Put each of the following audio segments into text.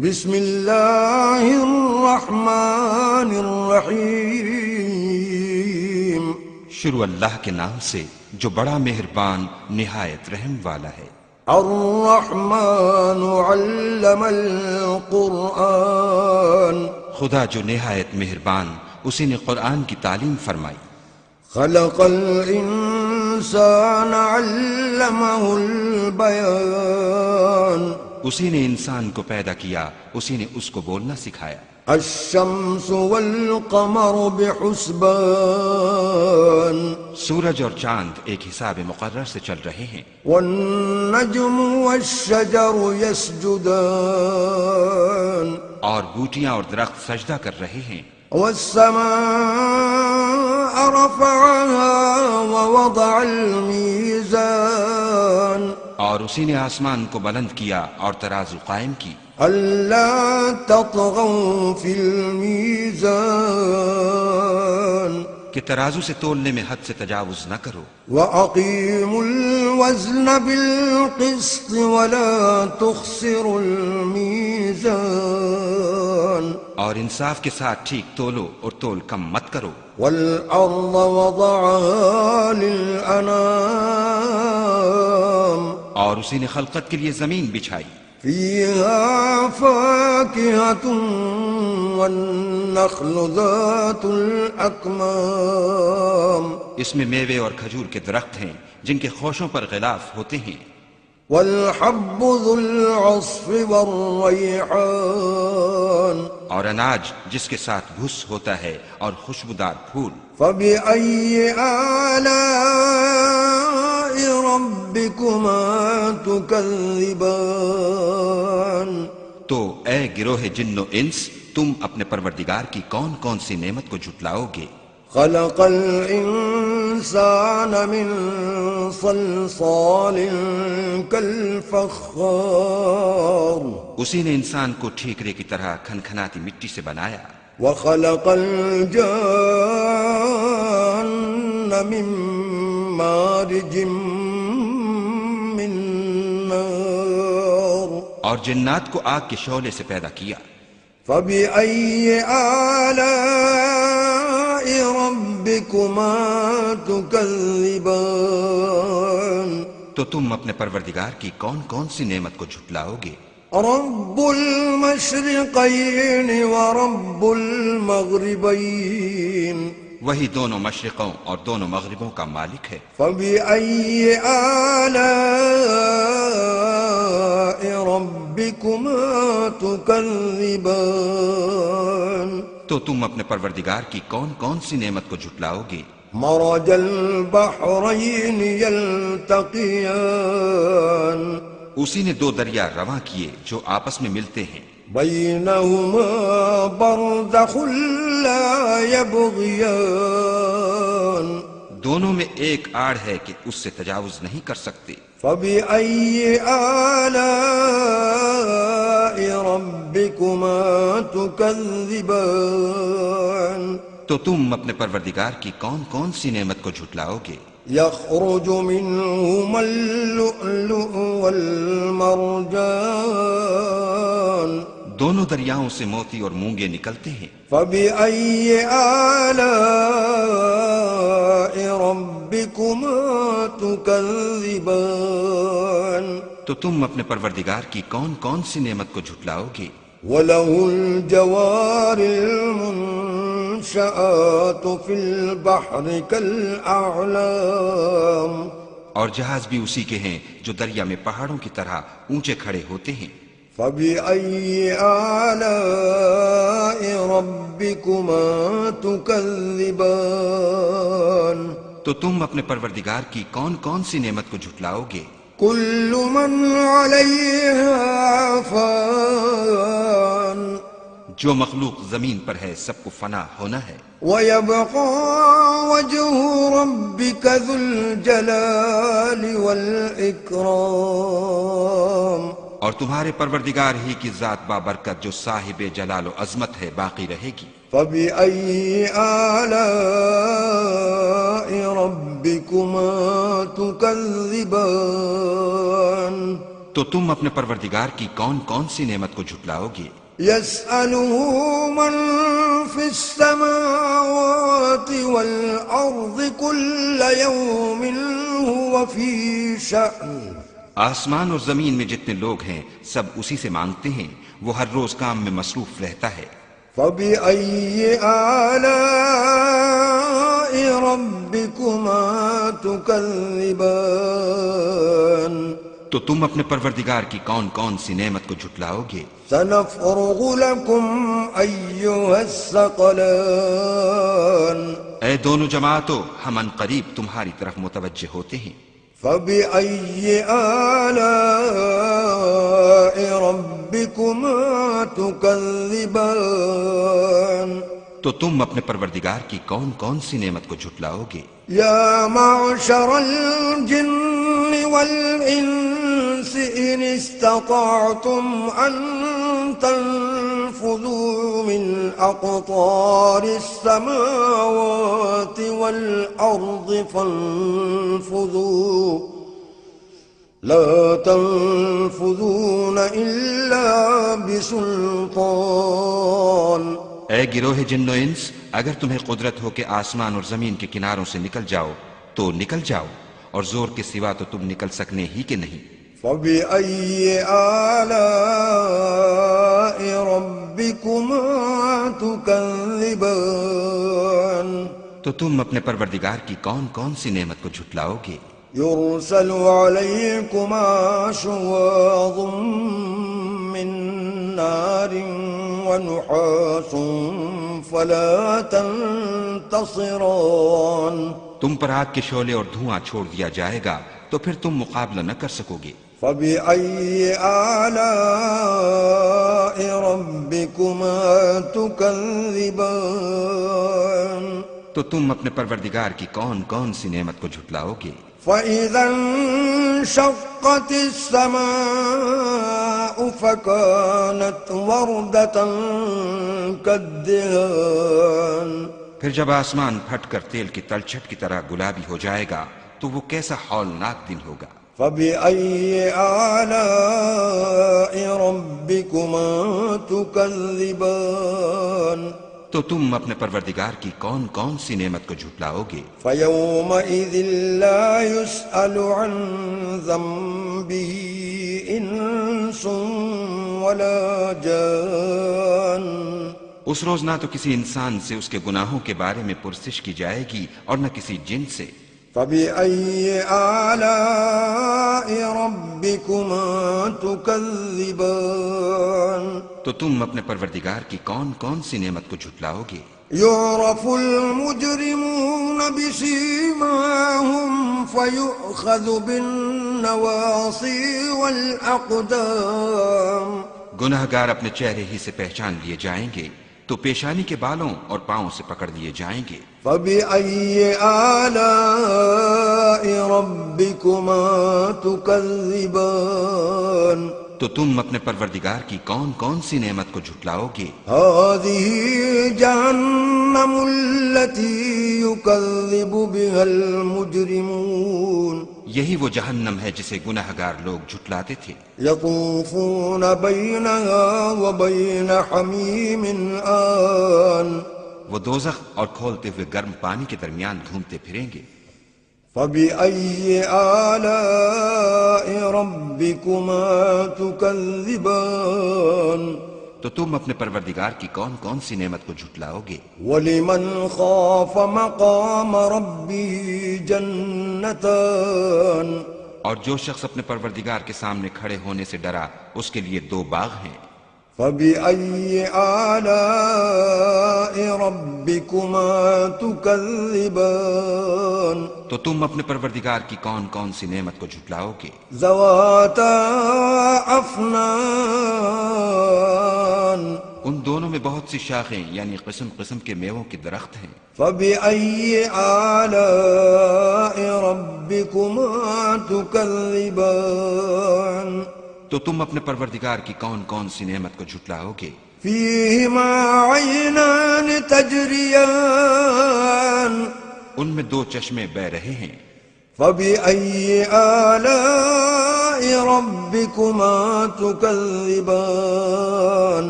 بسم اللہ الرحمن الرحیم۔ شروع اللہ کے نام سے جو بڑا مہربان نہایت رحم والا ہے۔ الرحمن علم القرآن، خدا جو نہایت مہربان اسی نے قرآن کی تعلیم فرمائی۔ خلق الانسان علمہ البیان، اسی نے انسان کو پیدا کیا، اسی نے اس کو بولنا سکھایا۔ الشمس والقمر بحسبان، سورج اور چاند ایک حساب مقرر سے چل رہے ہیں۔ والنجم والشجر يسجدان، اور بوٹیاں اور درخت سجدہ کر رہے ہیں۔ والسماء رفعها ووضع الميزان، اور اسی نے آسمان کو بلند کیا اور ترازو قائم کی۔ ألا تطغوا في الميزان، کہ ترازو سے تولنے میں حد سے تجاوز نہ کرو۔ وأقيموا الوزن بالقسط ولا تخسروا الميزان، اور انصاف کے ساتھ ٹھیک تولو اور تول کم مت کرو۔ والأرض وضعها للأنام، اور اسی نے خلقت کے لیے زمین بچھائی۔ فيها فاكهة والنخل ذات الأكمام، اس میں میوے اور کھجور کے درخت ہیں جن کے خوشوں پر غلاف ہوتے ہیں۔ والحب ذو العصف والريحان، اور اناج جس کے ساتھ بھس ہوتا ہے اور خوشبودار پھول۔ فبأي آلاء ربكما تكذبان، تو اے گروہ جن و انس، تم اپنے پروردگار کی کون کون سی نعمت کو جھٹلاؤ گے؟ خلق الإنسان من صلصال كالفخار، اسی نے انسان کو ٹھیکرے کی طرح کھنکھناتی مٹی سے بنایا۔ وخلق الجان من مارج من نار، اور جنات کو آگ کے شعلے سے پیدا کیا۔ فبأي آلاء ربكما تكذبان، تو تم اپنے پروردگار کی کون کون سی نعمت کو جھٹلاؤ گے؟ رب المشرقين ورب المغربين، وہی دونوں مشرقوں اور دونوں مغربوں کا مالک ہے۔ فبأي آلاء ربكما تكذبان، تو تم اپنے پروردگار کی کون کون سی نعمت کو جھٹلاؤ گے؟ مرج البحرين يلتقيان، اسی نے دو دریا رواں کیے جو آپس میں ملتے ہیں۔ بينهما برزخ لا يبغيان، دونوں میں ایک آڑ ہے کہ اس سے تجاوز نہیں کر سکتے۔ فبأي آلاء ربكما تكذبان، تو تم اپنے پروردگار کی کون کون سی نعمت کو جھٹلاؤ گے؟ يخرج منهما اللؤلؤ والمرجان، دونوں دریاؤں سے موتی اور مونگے نکلتے ہیں۔ فبأي آلاء ربكما تكذبان، تو تم اپنے پروردگار کی کون کون سی نعمت کو جھٹلاؤ گے؟ وله الجوار المنشآت في البحر كالأعلام، اور جہاز بھی اسی کے ہیں جو دریا میں پہاڑوں کی طرح اونچے کھڑے ہوتے ہیں۔ فبأي آلاء ربكما تكذبان، تو تم اپنے پروردگار کی کون کون سی نعمت کو جھٹلاؤ گے؟ كل من عليها فان، جو مخلوق زمین پر ہے سب کو فنا ہونا ہے۔ ويبقى وجه ربك ذو الجلال والإكرام، اور تمہارے پروردگار ہی کی ذات بابرکت جو صاحب جلال و عظمت ہے باقی رہے گی۔ فبأي آلاء ربكما تكذبان، تو تم اپنے پروردگار کی کون کون سی نعمت کو جھٹلاؤ گے؟ يسأله من في السماوات والأرض كل يوم هو في شأن آسمان اور زمین میں جتنے لوگ ہیں سب اسی سے مانگتے ہیں، وہ ہر روز کام میں مصروف رہتا ہے۔ فبأي آلاء ربكما تكذبان تو تم اپنے پروردگار کی کون کون سی نعمت کو جھٹلاؤ گے؟ سنفرغ لكم أيها الثقلان اے دونوں جماعتوں، ہم ان قریب تمہاری طرف متوجہ ہوتے ہیں۔ فبأي آلاء ربكما تكذبان تو تم اپنے پروردگار کی کون کون سی نعمت کو جھٹلاؤ گے؟ يا معشر الجن والإنس إن استطعتم أن تنفذوا من أقطار السماوات والأرض فانفذوا لا تنفذون إلا بسلطان اے گروہ جن و انس، اگر تمہیں قدرت ہو کہ آسمان اور زمین کے کناروں سے نکل جاؤ تو نکل جاؤ، اور زور کے سوا تو تم نکل سکنے ہی کہ نہیں۔ فبأي آلاء ربكما تكذبان تو تم اپنے پروردگار کی کون کون سی نعمت کو جھٹلاؤ گے؟ يرسل عليكما شواظ من نار ونحاس فلا تنتصران تم پر آگ کے شعلے اور دھواں چھوڑ دیا جائے گا تو پھر تم مقابلہ نہ کر سکو گے۔ فبأي آلاء ربكما تكذبان تو تم اپنے پروردگار کی کون کون سی نعمت کو جھٹلاؤ گے؟ فإذا انشقت السماء فكانت وردة كالدهان پھر جب آسمان پھٹ کر تیل کی تلچھٹ کی طرح گلابی ہو جائے گا تو وہ کیسا ہولناک دن ہوگا۔ فبأي آلاء ربكما تكذبان تو تم اپنے پروردگار کی کون کون سی نعمت کو جھٹلاؤ گے؟ فيومئذ لا يسأل عن ذنبه إنس ولا جان اس روز نہ تو کسی انسان سے اس کے گناہوں کے بارے میں پرسش کی جائے گی اور نہ کسی جن سے۔ فبأي آلاء ربكما تكذبان تو تم اپنے پروردگار کی کون کون سی نعمت کو جھٹلاؤ گے؟ يعرف المجرمون بسيماهم فيؤخذ بالنواصي والأقدام گناہگار اپنے چہرے ہی سے پہچان لیے جائیں گے تو پیشانی کے بالوں اور پاؤں سے پکڑ لیے جائیں گے۔ فبأي آلاء ربكما تكذبان تو تم اپنے پروردگار کی کون کون سی نعمت کو جھٹلاؤ گے؟ هذه جهنم التي يكذب بها المجرمون یہی وہ جہنم ہے جسے گناہگار لوگ جھٹلاتے تھے۔ يطوفون بينها وبين حميم آن وہ دوزخ اور کھولتے ہوئے گرم پانی کے درمیان گھومتے پھریں گے۔ فبأي آلاء ربكما تكذبان تو تم اپنے پروردگار کی کون کون سی نعمت کو جھٹلاؤ گے؟ ولمن خاف مقام ربه جنتان اور جو شخص اپنے پروردگار کے سامنے کھڑے ہونے سے ڈرا اس کے لیے دو باغ ہیں۔ فبأي آلاء ربكما تكذبان تو تم اپنے پروردگار کی کون کون سی نعمت کو جھٹلاؤ گے؟ ذواتا افنان ان دونوں میں بہت سی شاخیں یعنی قسم قسم کے میووں کے درخت ہیں۔ فبأي آلاء ربكما تكذبان تو تم اپنے پروردگار کی کون کون سی نعمت کو جھٹلاؤ گے؟ فيهما عينان تجريان ان میں دو چشمے بہ رہے ہیں۔ فبأي آلاء ربكما تكذبان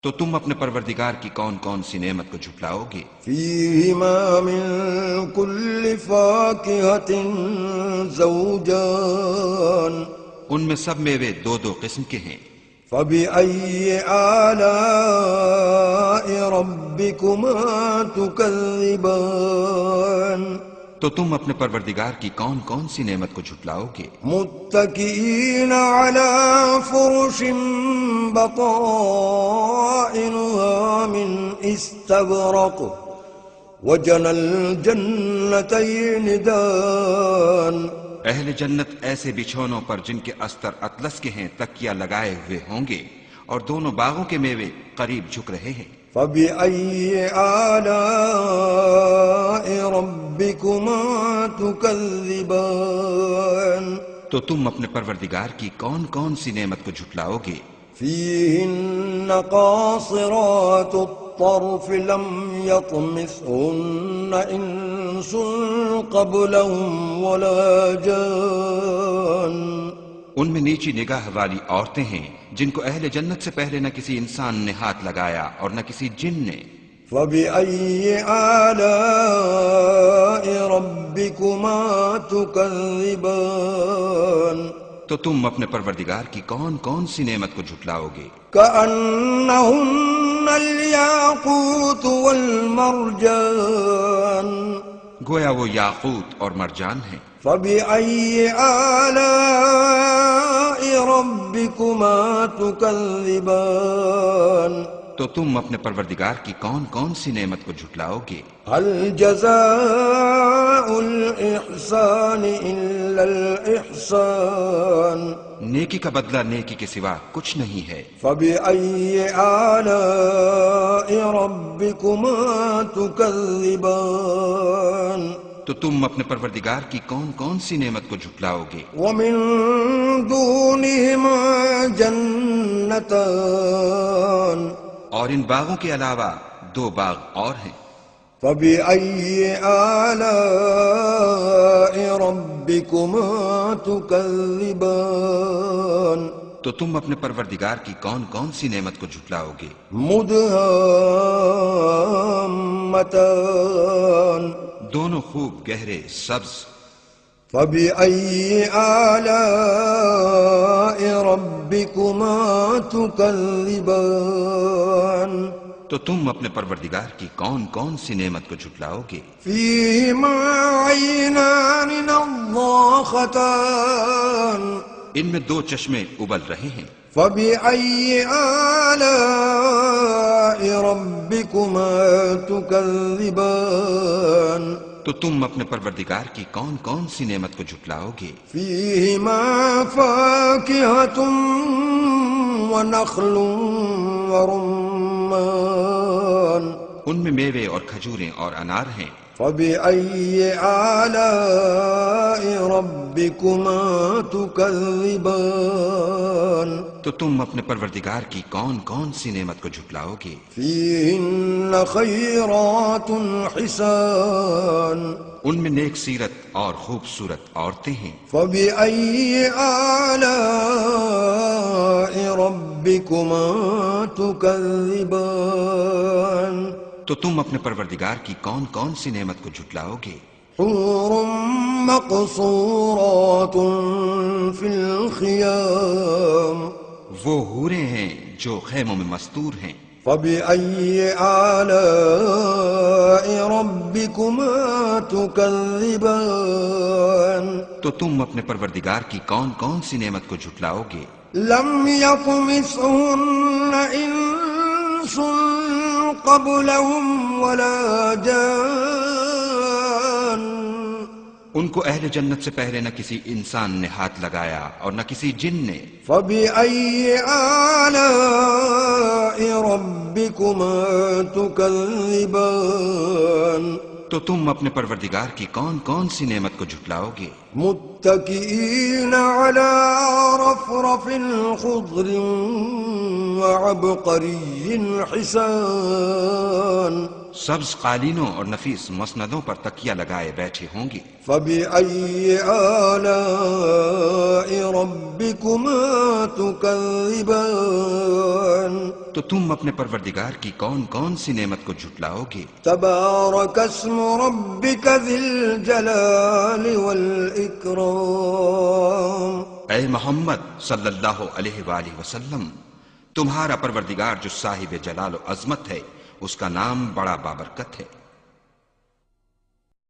تو تم اپنے پروردگار کی کون کون سی نعمت کو جھٹلاؤ گے؟ فيهما من كل فاكهة زوجان ان میں سب میوے دو دو قسم کے ہیں۔ فبأي آلاء ربكما تكذبان تو تم اپنے پروردگار کی کون کون سی نعمت کو جھٹلاؤ گے؟ متكئين على فرش بطائنها من استبرق وجنى الجنتين دان اہل جنت ایسے بچھونوں پر جن کے استر اطلس کے ہیں تکیہ لگائے ہوئے ہوں گے، اور دونوں باغوں کے میوے قریب جھک رہے ہیں۔ فبأي آلاء ربكما تكذبان تو تم اپنے پروردگار کی کون کون سی نعمت کو جھٹلاؤ گے؟ فيهن قاصرات الطرف لم يطمثهن إنس قبلهم ولا جان ان میں نیچی نگاہ والی عورتیں ہیں جن کو اہل جنت سے پہلے نہ کسی انسان نے ہاتھ لگایا اور نہ کسی جن نے۔ فبأي آلاء ربكما تكذبان تو تم اپنے پروردگار کی کون کون سی نعمت کو جھٹلاؤ گے؟ كأنهن الياقوت والمرجان گویا وہ یاقوت اور مرجان ہیں۔ فبأي آلاء ربكما تكذبان تو تم اپنے پروردگار کی کون کون سی نعمت کو جھٹلاؤ گے؟ هل جزاء الإحسان إلا الإحسان نیکی کا بدلہ نیکی کے سوا کچھ نہیں ہے۔ فبأي آلاء ربكما تكذبان تو تم اپنے پروردگار کی کون کون سی نعمت کو جھٹلاؤ گے؟ ومن دونهما جنتان اور ان باغوں کے علاوہ دو باغ اور ہیں۔ فبأي آلاء ربكما تكذبان تو تم اپنے پروردگار کی کون کون سی نعمت کو جھٹلاؤ گے؟ مدهامتان دونوں خوب گہرے سبز۔ فبأي آلاء ربكما تكذبان تو تم اپنے پروردگار کی کون کون سی نعمت کو جھٹلاؤ گے؟ فيهما عينان نضاختان ان میں دو چشمے ابل رہے ہیں۔ فبأي آلاء ربكما تكذبان تو تم اپنے پروردگار کی کون کون سی نعمت کو جھٹلاؤ گے؟ فيهما فاكهة ونخل ورمان ان میں میوے اور کھجوریں اور انار ہیں۔ فبأي آلاء ربكما تكذبان تو تم اپنے پروردگار کی کون کون سی نعمت کو جھٹلاؤ گے؟ فيهن خيرات حسان ان میں نیک سیرت اور خوبصورت عورتیں ہیں۔ فبأي آلاء ربكما تكذبان تو تم اپنے پروردگار کی کون کون سی نعمت کو جھٹلاؤ گے؟ حور مقصورات في الخيام وہ حوریں ہیں جو خیموں میں مستور ہیں۔ فبأي آلاء ربكما تكذبان تو تم اپنے پروردگار کی کون کون سی نعمت کو جھٹلاؤ گے؟ لم يطمثهن إنس قبلهم ولا جان ان کو اہل جنت سے پہلے نہ کسی انسان نے ہاتھ لگایا اور نہ کسی جن نے۔ فبأي آلاء ربكما تكذبان تو تم اپنے پروردگار کی کون کون سی نعمت کو جھٹلاؤ گے؟ متكئين على رفرف خضر وعبقري حسان سبز قالینوں اور نفیس مسندوں پر تکیہ لگائے بیٹھے ہوں گے۔ فبأي آلاء ربكما تكذبان تو تم اپنے پروردگار کی کون کون سی نعمت کو جھٹلاؤ گے؟ تبارك اسم ربك ذي الجلال والإكرام اے محمد صلی اللہ علیہ وآلہ وسلم، تمہارا پروردگار جو صاحب جلال و عظمت ہے، اس کا نام بڑا بابرکت ہے۔